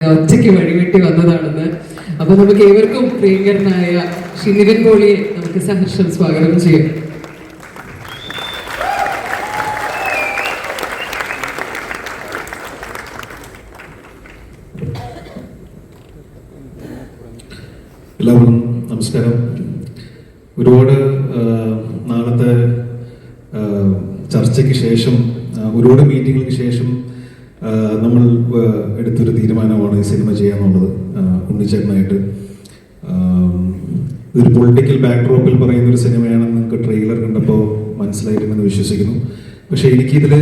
ഒറ്റയ്ക്ക് വഴിവെട്ടി വന്നതാണെന്ന്. അപ്പൊ നമുക്ക് ഏവർക്കും പ്രിയങ്കരനായ ശ്രീ നിവിൻ പോളിയെ നമുക്ക് സഹർഷം സ്വാഗതം ചെയ്യാം. എല്ലാവർക്കും നമസ്കാരം. ഒരുപാട് നാളത്തെ ചർച്ചയ്ക്ക് ശേഷം, ഒരുപാട് മീറ്റിങ്ങുകൾക്ക് ശേഷം നമ്മൾ എടുത്തൊരു തീരുമാനമാണ് ഈ സിനിമ ചെയ്യാന്നുള്ളത്. ഉണ്ണിച്ചേട്ടനായിട്ട് ഇതൊരു പൊളിറ്റിക്കൽ ബാക്ക്ഡ്രോപ്പിൽ പറയുന്ന ഒരു സിനിമയാണെന്ന് നിങ്ങൾക്ക് ട്രെയിലർ കണ്ടപ്പോൾ മനസ്സിലായിട്ടുണ്ടെന്ന് വിശ്വസിക്കുന്നു. പക്ഷേ എനിക്കിതിൽ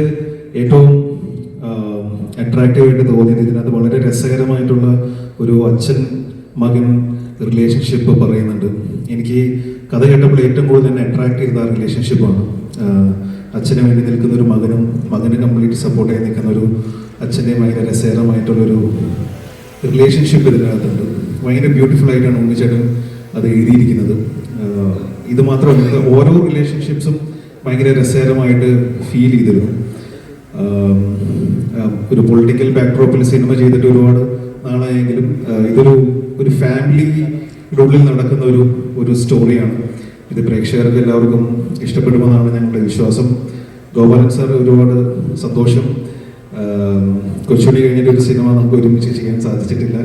ഏറ്റവും അട്രാക്റ്റീവായിട്ട് തോന്നിയത് ഇതിനകത്ത് വളരെ രസകരമായിട്ടുള്ള ഒരു അച്ഛൻ മകൻ റിലേഷൻഷിപ്പ് പറയുന്നുണ്ട്. എനിക്ക് കഥ കേട്ടപ്പോൾ ഏറ്റവും കൂടുതൽ എന്നെ അട്രാക്ട് ചെയ്ത ആ റിലേഷൻഷിപ്പാണ്. അച്ഛന് വേണ്ടി നിൽക്കുന്ന ഒരു മകനും മകന് കംപ്ലീറ്റ് സപ്പോർട്ട് ചെയ്ത് നിൽക്കുന്ന ഒരു അച്ഛൻ്റെയും ഭയങ്കര രസകരമായിട്ടുള്ളൊരു റിലേഷൻഷിപ്പ് ഇതിനകത്തുണ്ട്. ഭയങ്കര ബ്യൂട്ടിഫുൾ ആയിട്ടാണ് ഉണ്ണിച്ചേട്ടൻ അത് എഴുതിയിരിക്കുന്നത്. ഇത് മാത്രമല്ല, ഓരോ റിലേഷൻഷിപ്സും ഭയങ്കര രസകരമായിട്ട് ഫീൽ ചെയ്തിരുന്നു. ഒരു പൊളിറ്റിക്കൽ ബാക്ക്ഡ്രോപ്പിൽ സിനിമ ചെയ്തിട്ട് ഒരുപാട് നാളായെങ്കിലും ഒരു ഫാമിലിയുടെ ഉള്ളിൽ നടക്കുന്ന ഒരു സ്റ്റോറിയാണ്. ഇത് പ്രേക്ഷകർക്ക് എല്ലാവർക്കും ഇഷ്ടപ്പെടുമെന്നാണ് ഞങ്ങളുടെ വിശ്വാസം. ഗോപാലൻ സാർ, ഒരുപാട് സന്തോഷം. കൊച്ചുണ്ണി കഴിഞ്ഞിട്ട് ഒരു സിനിമ നമുക്ക് ഒരുമിച്ച് ചെയ്യാൻ സാധിച്ചിട്ടില്ല.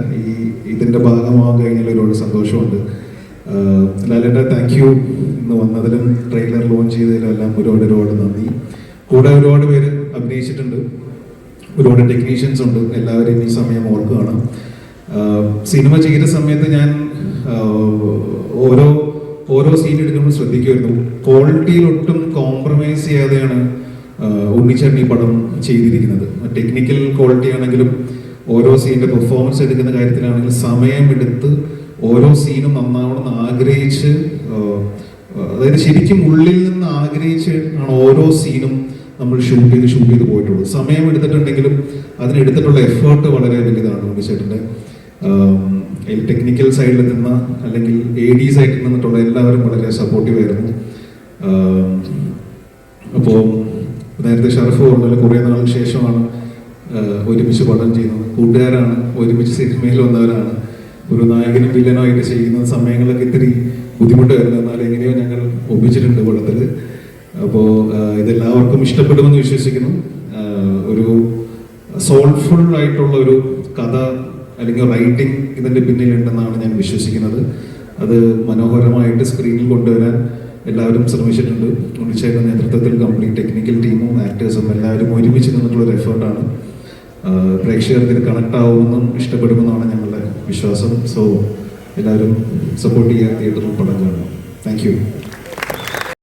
ഇതിൻ്റെ ഭാഗമാകാൻ കഴിഞ്ഞാൽ ഒരുപാട് സന്തോഷമുണ്ട്. ലാലേട്ട, താങ്ക് യു. ഇന്ന് വന്നതിലും ട്രെയിലർ ലോഞ്ച് ചെയ്തതിലും എല്ലാം ഒരുപാട് നന്ദി. കൂടെ ഒരുപാട് പേര് അഭിനയിച്ചിട്ടുണ്ട്, ഒരുപാട് ടെക്നീഷ്യൻസ് ഉണ്ട്. എല്ലാവരെയും ഈ സമയം ഓർക്കുകയാണ്. സിനിമ ചെയ്ത സമയത്ത് ഞാൻ ഓരോ സീൻ എടുക്കുമ്പോൾ ശ്രദ്ധിക്കുമായിരുന്നു. ക്വാളിറ്റിയിൽ ഒട്ടും കോംപ്രമൈസ് ചെയ്യാതെയാണ് ഉണ്ണിച്ചേട്ടൻ ഈ പടം ചെയ്തിരിക്കുന്നത്. ടെക്നിക്കൽ ക്വാളിറ്റി ആണെങ്കിലും ഓരോ സീനിന്റെ പെർഫോമൻസ് എടുക്കുന്ന കാര്യത്തിലാണെങ്കിലും സമയമെടുത്ത് ഓരോ സീനും നന്നാവണമെന്ന് ആഗ്രഹിച്ച്, അതായത് ശരിക്കും ഉള്ളിൽ നിന്ന് ആഗ്രഹിച്ച് ആണ് ഓരോ സീനും നമ്മൾ ഷൂട്ട് ചെയ്ത് പോയിട്ടുള്ളത്. സമയം എടുത്തിട്ടുണ്ടെങ്കിലും അതിനെടുത്തിട്ടുള്ള എഫേർട്ട് വളരെ വലുതാണ് ഉണ്ണിച്ചേട്ടൻ്റെ. ടെക്നിക്കൽ സൈഡിൽ നിന്ന് അല്ലെങ്കിൽ AD സൈഡിൽ നിന്നിട്ടുള്ള എല്ലാവരും വളരെ സപ്പോർട്ടീവ് ആയിരുന്നു. അപ്പോൾ നേരത്തെ ഷറഫ് പറഞ്ഞാൽ കുറേ നാൾക്ക് ശേഷമാണ് ഒരുമിച്ച് പടം ചെയ്യുന്നത്. കൂട്ടുകാരാണ്, ഒരുമിച്ച് സിനിമയിൽ വന്നവരാണ്. ഒരു നായകനും വില്ലനുമായിട്ട് ചെയ്യുന്ന സമയങ്ങളൊക്കെ ഇത്തിരി ബുദ്ധിമുട്ടായിരുന്നു. എന്നാൽ എങ്ങനെയോ ഞങ്ങൾ ഒപ്പിച്ചിട്ടുണ്ട് പടത്തിൽ. അപ്പോൾ ഇതെല്ലാവർക്കും ഇഷ്ടപ്പെടുമെന്ന് വിശ്വസിക്കുന്നു. ഒരു സോൾഫുൾ ആയിട്ടുള്ള ഒരു കഥ അല്ലെങ്കിൽ റൈറ്റിംഗ് ഇതിൻ്റെ പിന്നിലുണ്ടെന്നാണ് ഞാൻ വിശ്വസിക്കുന്നത്. അത് മനോഹരമായിട്ട് സ്ക്രീനിൽ കൊണ്ടുവരാൻ എല്ലാവരും ശ്രമിച്ചിട്ടുണ്ട്. ഉണ്ണിച്ചേട്ടൻ്റെ നേതൃത്വത്തിൽ കംപ്ലീറ്റ് ടെക്നിക്കൽ ടീമും ആക്ടേഴ്സും എല്ലാവരും ഒരുമിച്ച് നിന്നിട്ടുള്ളൊരു എഫേർട്ടാണ്. പ്രേക്ഷകർക്ക് ഇത് കണക്ട് ആവുമെന്നും ഇഷ്ടപ്പെടുമെന്നാണ് ഞങ്ങളുടെ വിശ്വാസം. സോ എല്ലാവരും സപ്പോർട്ട് ചെയ്യുക, തിയേറ്ററിൽ പടം കാണുക. Thank you.